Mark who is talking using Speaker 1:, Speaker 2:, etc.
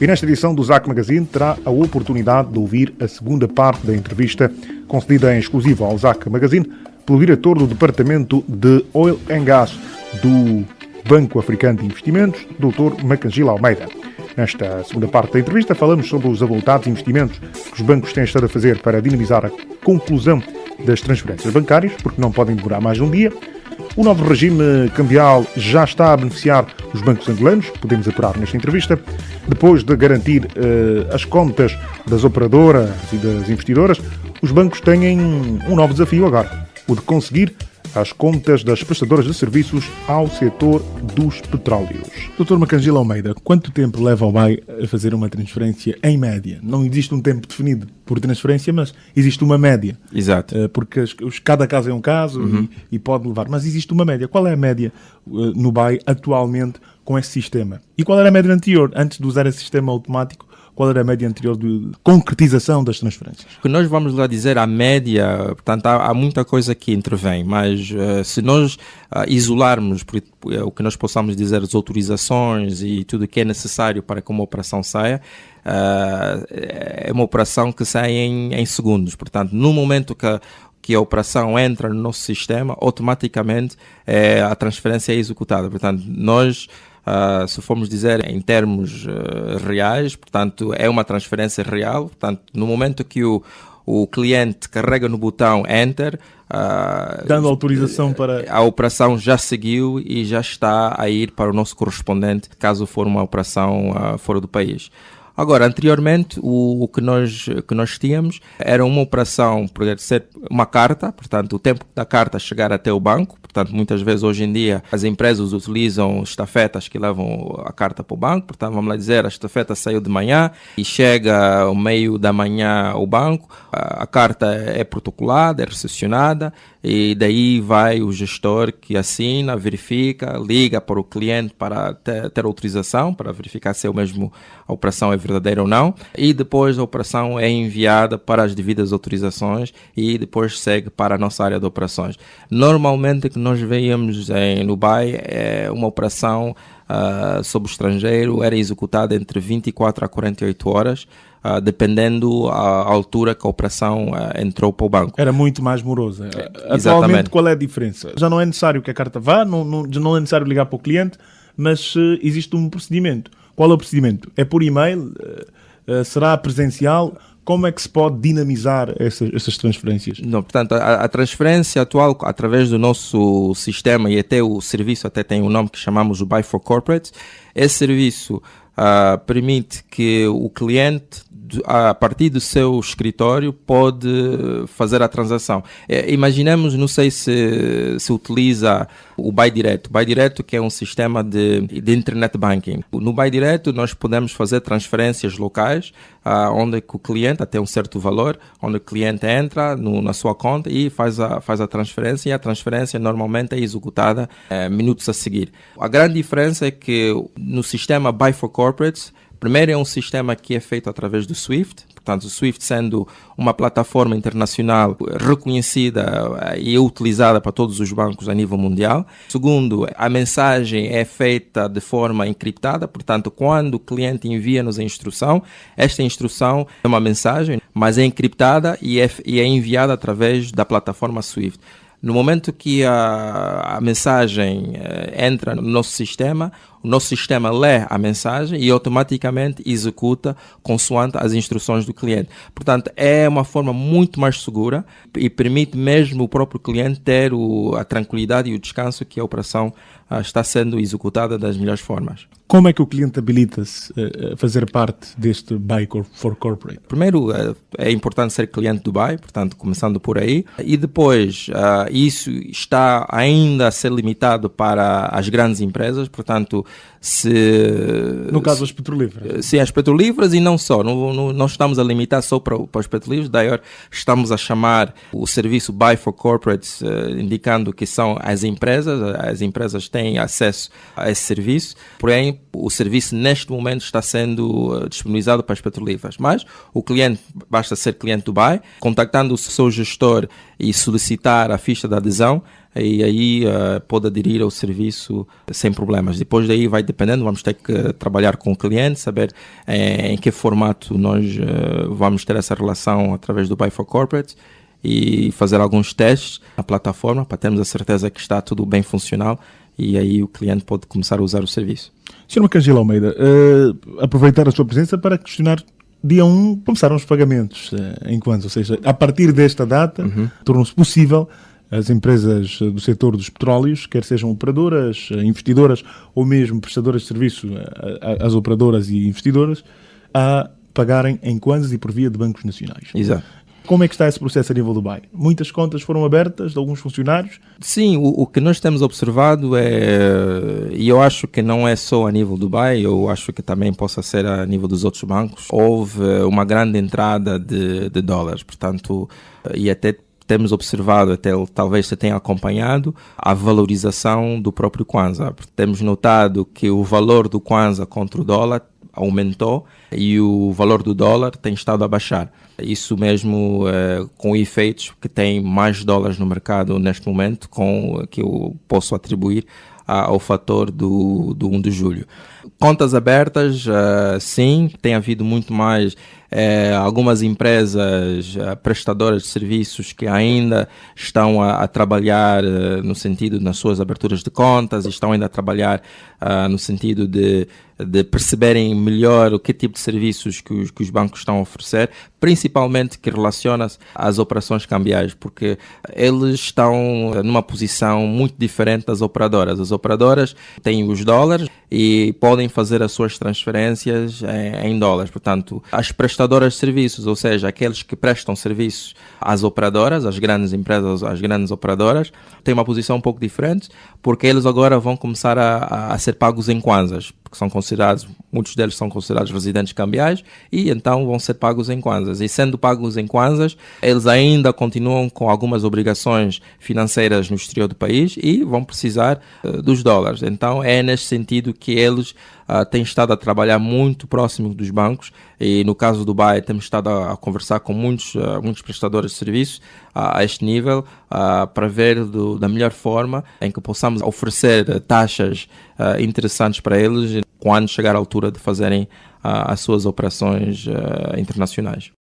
Speaker 1: E nesta edição do ZAC Magazine terá a oportunidade de ouvir a segunda parte da entrevista concedida em exclusivo ao ZAC Magazine pelo diretor do Departamento de Oil and Gas do Banco Africano de Investimentos, Dr. Macangila Almeida. Nesta segunda parte da entrevista falamos sobre os avultados investimentos que os bancos têm estado a fazer para dinamizar a conclusão das transferências bancárias, porque não podem demorar mais de um dia. O novo regime cambial já está a beneficiar os bancos angolanos, podemos apurar nesta entrevista, depois de garantir as contas das operadoras e das investidoras. Os bancos têm um novo desafio agora, o de conseguir as contas das prestadoras de serviços ao setor dos petróleos. Dr. Macangila Almeida, quanto tempo leva o BAE a fazer uma transferência em média? Não existe um tempo definido por transferência, mas existe uma média.
Speaker 2: Exato.
Speaker 1: Porque cada caso é um caso e pode levar. Mas existe uma média. Qual é a média no BAE atualmente com esse sistema? E qual era a média anterior, antes de usar esse sistema automático? Qual era a média anterior de concretização das transferências?
Speaker 2: O que nós vamos lá dizer, a média, portanto, há muita coisa que intervém, mas se nós isolarmos o que nós possamos dizer, as autorizações e tudo o que é necessário para que uma operação saia, é uma operação que sai em segundos. Portanto, no momento que a operação entra no nosso sistema, automaticamente a transferência é executada. Portanto, nós... se formos dizer em termos reais, portanto, é uma transferência real. Portanto, no momento que o cliente carrega no botão Enter,
Speaker 1: dando autorização para...
Speaker 2: a operação já seguiu e já está a ir para o nosso correspondente, caso for uma operação fora do país. Agora, anteriormente, o que nós tínhamos era uma operação, poderia ser uma carta, portanto, o tempo da carta chegar até o banco. Portanto, muitas vezes, hoje em dia, as empresas utilizam estafetas que levam a carta para o banco. Portanto, vamos lá dizer, a estafeta saiu de manhã e chega ao meio da manhã ao banco. A carta é protocolada, é recepcionada e daí vai o gestor que assina, verifica, liga para o cliente para ter autorização, para verificar se a operação é verdadeira ou não. E depois a operação é enviada para as devidas autorizações e depois segue para a nossa área de operações. Normalmente, o que nós veíamos no BAE é uma operação sobre o estrangeiro, era executada entre 24 a 48 horas, dependendo a altura que a operação entrou para o banco.
Speaker 1: Era muito mais morosa. Atualmente,
Speaker 2: exatamente.
Speaker 1: Qual é a diferença? Já não é necessário que a carta vá, não é necessário ligar para o cliente, mas existe um procedimento. Qual é o procedimento? É por e-mail? Será presencial? Como é que se pode dinamizar essas transferências?
Speaker 2: Não, portanto, a transferência atual, através do nosso sistema, e até o serviço até tem um nome que chamamos o Buy for Corporate, esse serviço permite que o cliente, a partir do seu escritório, pode fazer a transação. Imaginemos, não sei se utiliza o Buy Direto. Buy Direto, que é um sistema de internet banking. No Buy Direto, nós podemos fazer transferências locais, onde o cliente, até um certo valor, onde o cliente entra na sua conta e faz a transferência, e a transferência normalmente é executada minutos a seguir. A grande diferença é que no sistema Buy for Corporates, primeiro é um sistema que é feito através do SWIFT, portanto o SWIFT sendo uma plataforma internacional reconhecida e utilizada para todos os bancos a nível mundial. Segundo, a mensagem é feita de forma encriptada, portanto quando o cliente envia-nos a instrução, esta instrução é uma mensagem, mas é encriptada e é enviada através da plataforma SWIFT. No momento que a mensagem entra no nosso sistema, o nosso sistema lê a mensagem e automaticamente executa consoante as instruções do cliente. Portanto, é uma forma muito mais segura e permite mesmo o próprio cliente ter a tranquilidade e o descanso que a operação está sendo executada das melhores formas.
Speaker 1: Como é que o cliente habilita-se a fazer parte deste Buy for Corporate?
Speaker 2: Primeiro, é importante ser cliente do BAE, portanto, começando por aí. E depois, isso está ainda a ser limitado para as grandes empresas, portanto,
Speaker 1: no caso, as petrolíferas.
Speaker 2: Sim, as petrolíferas e não só. Não estamos a limitar só para os petrolíferos, daí estamos a chamar o serviço Buy for Corporates, indicando que são as empresas têm acesso a esse serviço, porém o serviço neste momento está sendo disponibilizado para as petrolíferas, mas o cliente, basta ser cliente do BAE, contactando o seu gestor e solicitar a ficha de adesão, e aí pode aderir ao serviço sem problemas. Depois daí vai dependendo, vamos ter que trabalhar com o cliente, saber em que formato nós vamos ter essa relação através do Buy for Corporate e fazer alguns testes na plataforma para termos a certeza que está tudo bem funcional e aí o cliente pode começar a usar o serviço.
Speaker 1: Sr. Macangelo Almeida, aproveitar a sua presença para questionar. Dia 1 começaram os pagamentos em quanto? Ou seja, a partir desta data, tornou-se possível as empresas do setor dos petróleos, quer sejam operadoras, investidoras ou mesmo prestadoras de serviço, as operadoras e investidoras, a pagarem em kwanzas e por via de bancos nacionais.
Speaker 2: Exato.
Speaker 1: Como é que está esse processo a nível do BAI? Muitas contas foram abertas de alguns funcionários?
Speaker 2: Sim, o que nós temos observado e eu acho que não é só a nível do BAI, eu acho que também possa ser a nível dos outros bancos, houve uma grande entrada de dólares, portanto, e até temos observado, até talvez se tenha acompanhado, a valorização do próprio Kwanza. Temos notado que o valor do Kwanza contra o dólar aumentou e o valor do dólar tem estado a baixar. Isso mesmo com efeitos que tem mais dólares no mercado neste momento, que eu posso atribuir ao fator do 1 de julho. Contas abertas, sim, tem havido muito mais algumas empresas prestadoras de serviços que ainda estão a trabalhar no sentido nas suas aberturas de contas, estão ainda a trabalhar no sentido de perceberem melhor o que tipo de serviços que os bancos estão a oferecer, principalmente que relaciona-se às operações cambiais, porque eles estão numa posição muito diferente das operadoras. As operadoras têm os dólares e podem fazer as suas transferências em dólares. Portanto, as prestadoras de serviços, ou seja, aqueles que prestam serviços às operadoras, às grandes empresas, às grandes operadoras, têm uma posição um pouco diferente, porque eles agora vão começar a ser pagos em kwanzas, porque são considerados, muitos deles são considerados residentes cambiais e então vão ser pagos em kwanzas. E sendo pagos em kwanzas, eles ainda continuam com algumas obrigações financeiras no exterior do país e vão precisar dos dólares. Então é nesse sentido que eles têm estado a trabalhar muito próximo dos bancos e no caso do BAE temos estado a conversar com muitos prestadores de serviços a este nível para ver da melhor forma em que possamos oferecer taxas interessantes para eles quando chegar a altura de fazerem as suas operações internacionais.